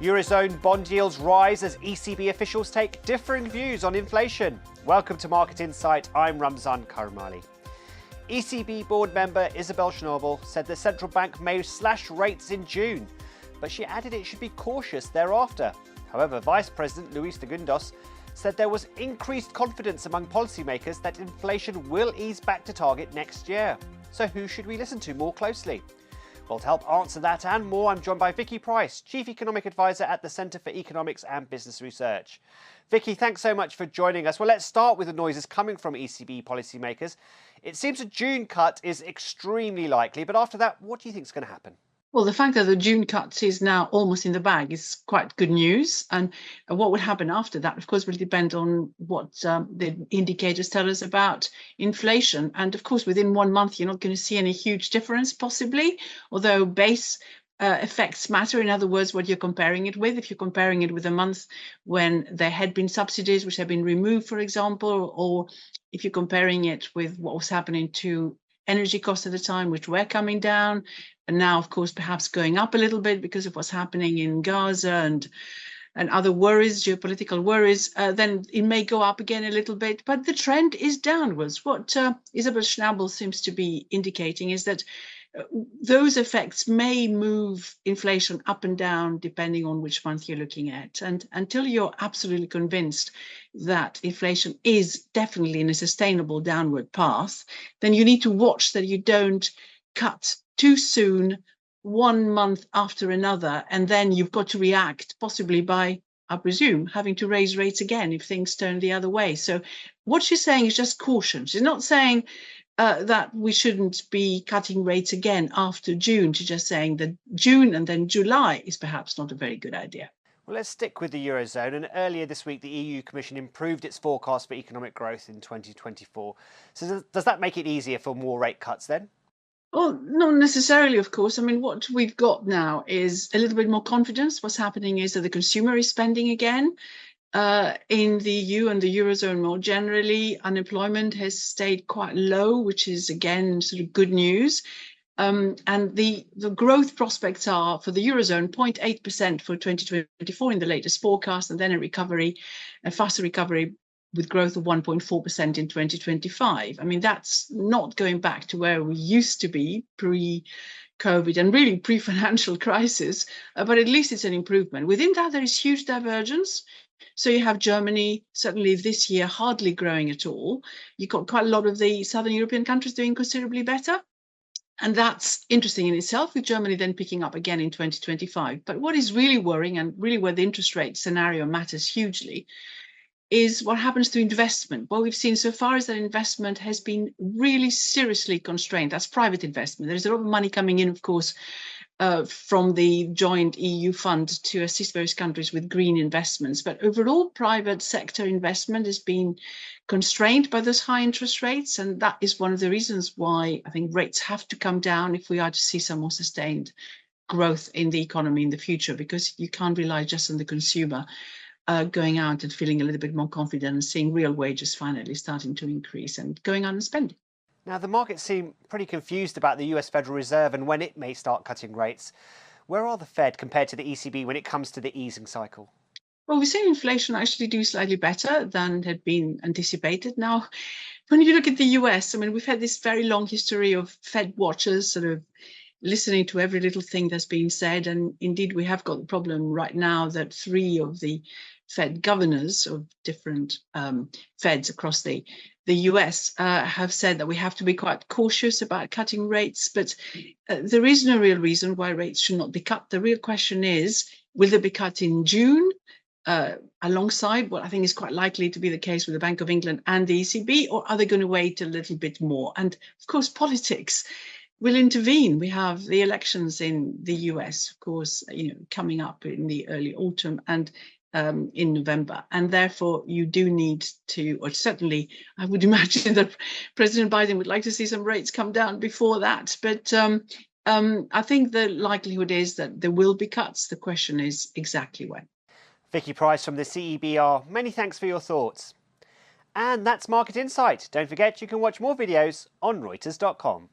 Eurozone bond yields rise as ECB officials take differing views on inflation. Welcome to Market Insight, I'm Ramzan Karamali. ECB board member Isabel Schnabel said the central bank may slash rates in June, but she added it should be cautious thereafter. However, Vice President Luis de Guindos said there was increased confidence among policymakers that inflation will ease back to target next year. So who should we listen to more closely? Well, to help answer that and more, I'm joined by Vicky Pryce, Chief Economic Advisor at the Centre for Economics and Business Research. Vicky, thanks so much for joining us. Well, let's start with the noises coming from ECB policymakers. It seems a June cut is extremely likely, but after that, what do you think is going to happen? Well, the fact that the June cut is now almost in the bag is quite good news. And what would happen after that, of course, will depend on what the indicators tell us about inflation. And of course, within 1 month, you're not going to see any huge difference, possibly, although base effects matter. In other words, what you're comparing it with. If you're comparing it with a month when there had been subsidies which have been removed, for example, or if you're comparing it with what was happening to energy costs at the time, which were coming down, and now, of course, perhaps going up a little bit because of what's happening in Gaza and other worries, geopolitical worries, then it may go up again a little bit. But the trend is downwards. What Isabel Schnabel seems to be indicating is that those effects may move inflation up and down depending on which month you're looking at. And until you're absolutely convinced that inflation is definitely in a sustainable downward path, then you need to watch that you don't cut too soon, 1 month after another, and then you've got to react possibly by, I presume, having to raise rates again if things turn the other way. So what she's saying is just caution. She's not saying that we shouldn't be cutting rates again after June. She's just saying that June and then July is perhaps not a very good idea. Well, let's stick with the Eurozone. And earlier this week, the EU Commission improved its forecast for economic growth in 2024. So does that make it easier for more rate cuts then? Well, not necessarily, of course. I mean, what we've got now is a little bit more confidence. What's happening is that the consumer is spending again. In the EU and the Eurozone more generally, unemployment has stayed quite low, which is, again, sort of good news. And the growth prospects are for the Eurozone 0.8% for 2024 in the latest forecast, and then a faster recovery with growth of 1.4% in 2025. I mean, that's not going back to where we used to be pre-COVID and really pre-financial crisis, but at least it's an improvement. Within that, there is huge divergence. So you have Germany, certainly this year, hardly growing at all. You've got quite a lot of the Southern European countries doing considerably better. And that's interesting in itself, with Germany then picking up again in 2025. But what is really worrying, and really where the interest rate scenario matters hugely, is what happens to investment. What we've seen so far is that investment has been really seriously constrained. That's private investment. There's a lot of money coming in, of course, from the joint EU fund to assist various countries with green investments. But overall, private sector investment has been constrained by those high interest rates. And that is one of the reasons why I think rates have to come down if we are to see some more sustained growth in the economy in the future, because you can't rely just on the consumer going out and feeling a little bit more confident and seeing real wages finally starting to increase and going out and spending. Now, the markets seem pretty confused about the US Federal Reserve and when it may start cutting rates. Where are the Fed compared to the ECB when it comes to the easing cycle? Well, we've seen inflation actually do slightly better than had been anticipated. Now, when you look at the US, I mean, we've had this very long history of Fed watchers sort of listening to every little thing that's being said. And indeed, we have got the problem right now that 3 of the Fed governors of different Feds across the US have said that we have to be quite cautious about cutting rates. But there is no real reason why rates should not be cut. The real question is, will they be cut in June alongside what I think is quite likely to be the case with the Bank of England and the ECB, or are they going to wait a little bit more? And of course, politics will intervene. We have the elections in the US, of course, coming up in the early autumn and in November. And therefore, you do need to, or certainly I would imagine that President Biden would like to see some rates come down before that. But I think the likelihood is that there will be cuts. The question is exactly when. Vicky Pryce from the CEBR, many thanks for your thoughts. And that's Market Insight. Don't forget you can watch more videos on Reuters.com.